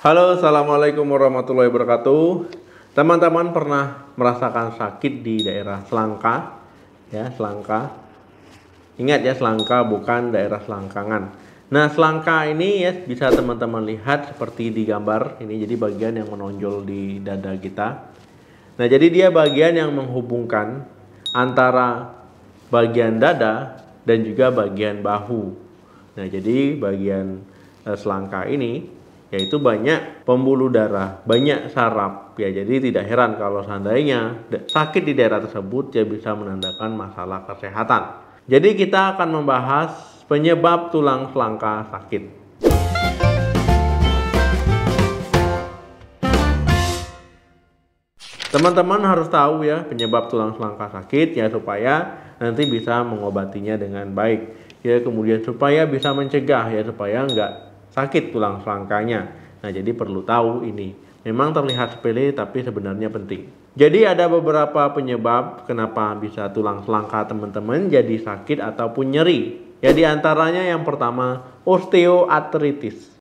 Halo, assalamualaikum warahmatullahi wabarakatuh. Teman-teman pernah merasakan sakit di daerah selangka? Ya, selangka. Ingat ya, selangka bukan daerah selangkangan. Nah, selangka ini ya bisa teman-teman lihat seperti di gambar ini. Jadi bagian yang menonjol di dada kita. Nah, jadi dia bagian yang menghubungkan antara bagian dada dan juga bagian bahu. Nah, jadi bagian selangka ini yaitu banyak pembuluh darah, banyak saraf. Ya, jadi tidak heran kalau seandainya sakit di daerah tersebut ya bisa menandakan masalah kesehatan. Jadi kita akan membahas penyebab tulang selangka sakit. Teman-teman harus tahu ya penyebab tulang selangka sakit ya supaya nanti bisa mengobatinya dengan baik. Ya, kemudian supaya bisa mencegah ya supaya enggak sakit tulang selangkanya. Nah, jadi perlu tahu ini. Memang terlihat sepele tapi sebenarnya penting. Jadi ada beberapa penyebab kenapa bisa tulang selangka teman-teman jadi sakit ataupun nyeri. Ya, di antaranya yang pertama osteoartritis.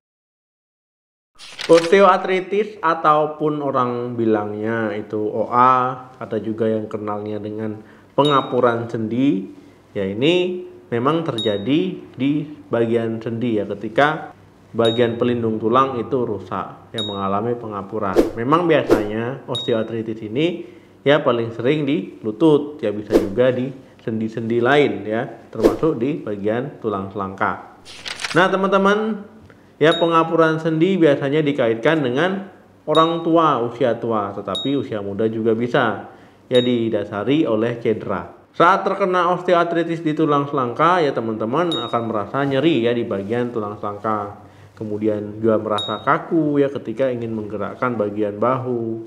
Osteoartritis ataupun orang bilangnya itu OA, ada juga yang kenalnya dengan pengapuran sendi. Ya, ini memang terjadi di bagian sendi ya ketika bagian pelindung tulang itu rusak yang mengalami pengapuran. Memang biasanya osteoartritis ini ya paling sering di lutut, ya bisa juga di sendi-sendi lain ya, termasuk di bagian tulang selangka. Nah, teman-teman, ya pengapuran sendi biasanya dikaitkan dengan orang tua, usia tua, tetapi usia muda juga bisa ya didasari oleh cedera. Saat terkena osteoartritis di tulang selangka ya teman-teman akan merasa nyeri ya di bagian tulang selangka. Kemudian juga merasa kaku ya ketika ingin menggerakkan bagian bahu.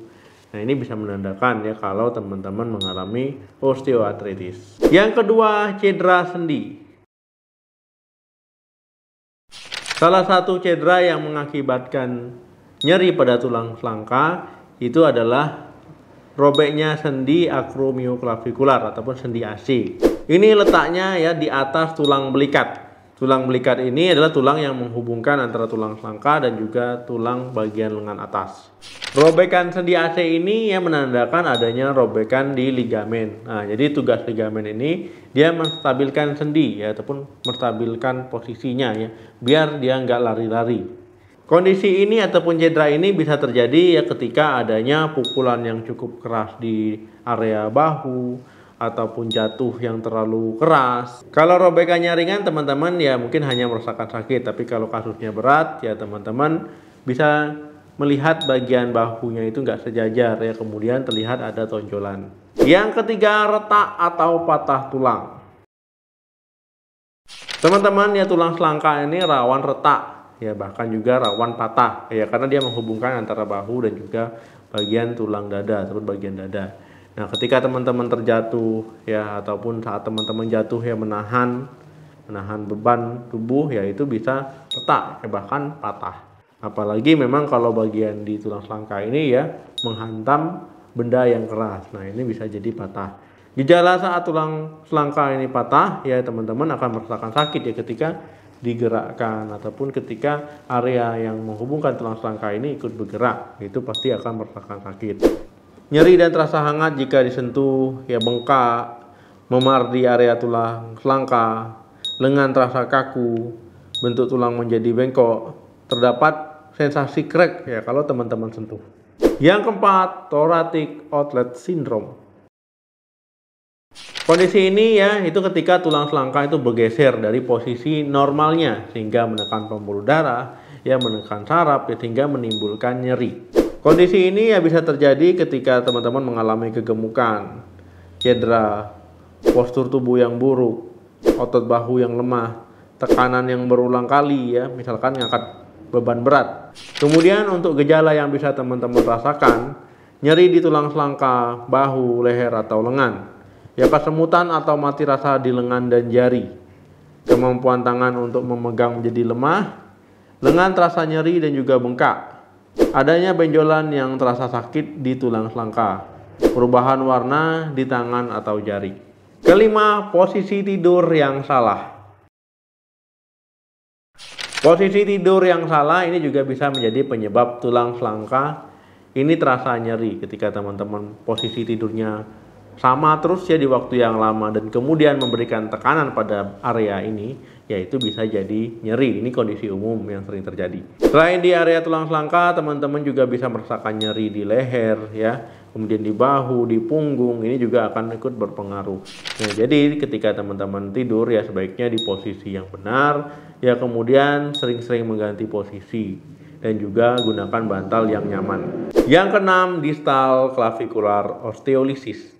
Nah, ini bisa menandakan ya kalau teman-teman mengalami osteoartritis. Yang kedua, cedera sendi. Salah satu cedera yang mengakibatkan nyeri pada tulang selangka itu adalah robeknya sendi acromioclavicular ataupun sendi AC. Ini letaknya ya di atas tulang belikat. Tulang belikat ini adalah tulang yang menghubungkan antara tulang selangka dan juga tulang bagian lengan atas. Robekan sendi AC ini ya menandakan adanya robekan di ligamen. Nah, jadi tugas ligamen ini dia menstabilkan sendi ya ataupun menstabilkan posisinya ya biar dia nggak lari-lari. Kondisi ini ataupun cedera ini bisa terjadi ya ketika adanya pukulan yang cukup keras di area bahu ataupun jatuh yang terlalu keras. Kalau robekannya ringan teman-teman ya mungkin hanya merasakan sakit, tapi kalau kasusnya berat ya teman-teman bisa melihat bagian bahunya itu nggak sejajar ya, kemudian terlihat ada tonjolan. Yang ketiga, retak atau patah tulang. Teman-teman ya tulang selangka ini rawan retak ya, bahkan juga rawan patah ya karena dia menghubungkan antara bahu dan juga bagian tulang dada ataupun bagian dada. Nah, ketika teman-teman terjatuh ya ataupun saat teman-teman jatuh ya menahan beban tubuh ya itu bisa retak ya bahkan patah. Apalagi memang kalau bagian di tulang selangka ini ya menghantam benda yang keras. Nah, ini bisa jadi patah. Gejala saat tulang selangka ini patah ya teman-teman akan merasakan sakit ya ketika digerakkan ataupun ketika area yang menghubungkan tulang selangka ini ikut bergerak, itu pasti akan merasakan sakit. Nyeri dan terasa hangat jika disentuh, ya bengkak, memar di area tulang selangka, lengan terasa kaku, bentuk tulang menjadi bengkok, terdapat sensasi crack ya kalau teman-teman sentuh. Yang keempat, thoracic outlet syndrome. Kondisi ini ya itu ketika tulang selangka itu bergeser dari posisi normalnya sehingga menekan pembuluh darah, ya menekan saraf ya, sehingga menimbulkan nyeri. Kondisi ini ya bisa terjadi ketika teman-teman mengalami kegemukan, cedera, postur tubuh yang buruk, otot bahu yang lemah, tekanan yang berulang kali ya, misalkan ngangkat beban berat. Kemudian untuk gejala yang bisa teman-teman rasakan, nyeri di tulang selangka, bahu, leher atau lengan, ya kesemutan atau mati rasa di lengan dan jari, kemampuan tangan untuk memegang menjadi lemah, lengan terasa nyeri dan juga bengkak. Adanya benjolan yang terasa sakit di tulang selangka, perubahan warna di tangan atau jari. Kelima, posisi tidur yang salah. Posisi tidur yang salah ini juga bisa menjadi penyebab tulang selangka ini terasa nyeri ketika teman-teman posisi tidurnya sama terus ya di waktu yang lama dan kemudian memberikan tekanan pada area ini, yaitu bisa jadi nyeri. Ini kondisi umum yang sering terjadi. Selain di area tulang selangka, teman-teman juga bisa merasakan nyeri di leher ya, kemudian di bahu, di punggung, ini juga akan ikut berpengaruh. Nah, jadi ketika teman-teman tidur ya sebaiknya di posisi yang benar, ya kemudian sering-sering mengganti posisi dan juga gunakan bantal yang nyaman. Yang keenam, distal clavicular osteolysis.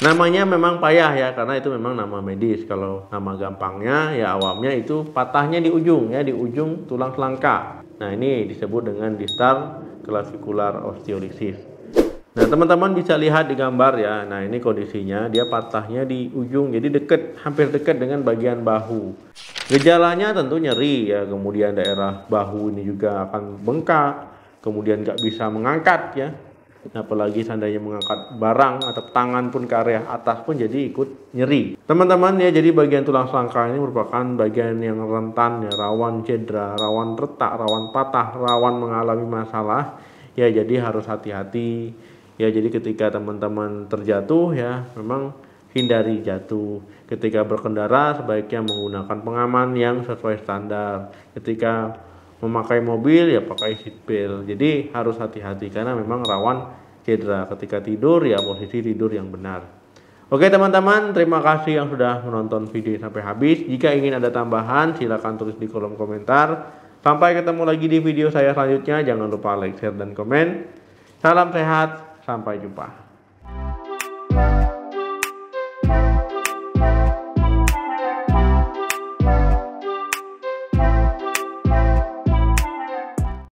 Namanya memang payah ya, karena itu memang nama medis. Kalau nama gampangnya ya awamnya itu patahnya di ujung ya, di ujung tulang selangka. Nah, ini disebut dengan distal clavicular osteolysis. Nah, teman-teman bisa lihat di gambar ya. Nah, ini kondisinya dia patahnya di ujung, jadi dekat, hampir dekat dengan bagian bahu. Gejalanya tentu nyeri ya, kemudian daerah bahu ini juga akan bengkak, kemudian nggak bisa mengangkat ya. Apalagi seandainya mengangkat barang atau tangan pun ke area atas pun jadi ikut nyeri. Teman-teman ya, jadi bagian tulang selangka ini merupakan bagian yang rentan ya, rawan cedera, rawan retak, rawan patah, rawan mengalami masalah. Ya, jadi harus hati-hati. Ya, jadi ketika teman-teman terjatuh ya, memang hindari jatuh. Ketika berkendara sebaiknya menggunakan pengaman yang sesuai standar. Ketika memakai mobil ya pakai seat belt. Jadi harus hati-hati karena memang rawan cedera. Ketika tidur ya posisi tidur yang benar. Oke teman-teman, terima kasih yang sudah menonton video sampai habis. Jika ingin ada tambahan silahkan tulis di kolom komentar. Sampai ketemu lagi di video saya selanjutnya. Jangan lupa like, share, dan komen. Salam sehat, sampai jumpa.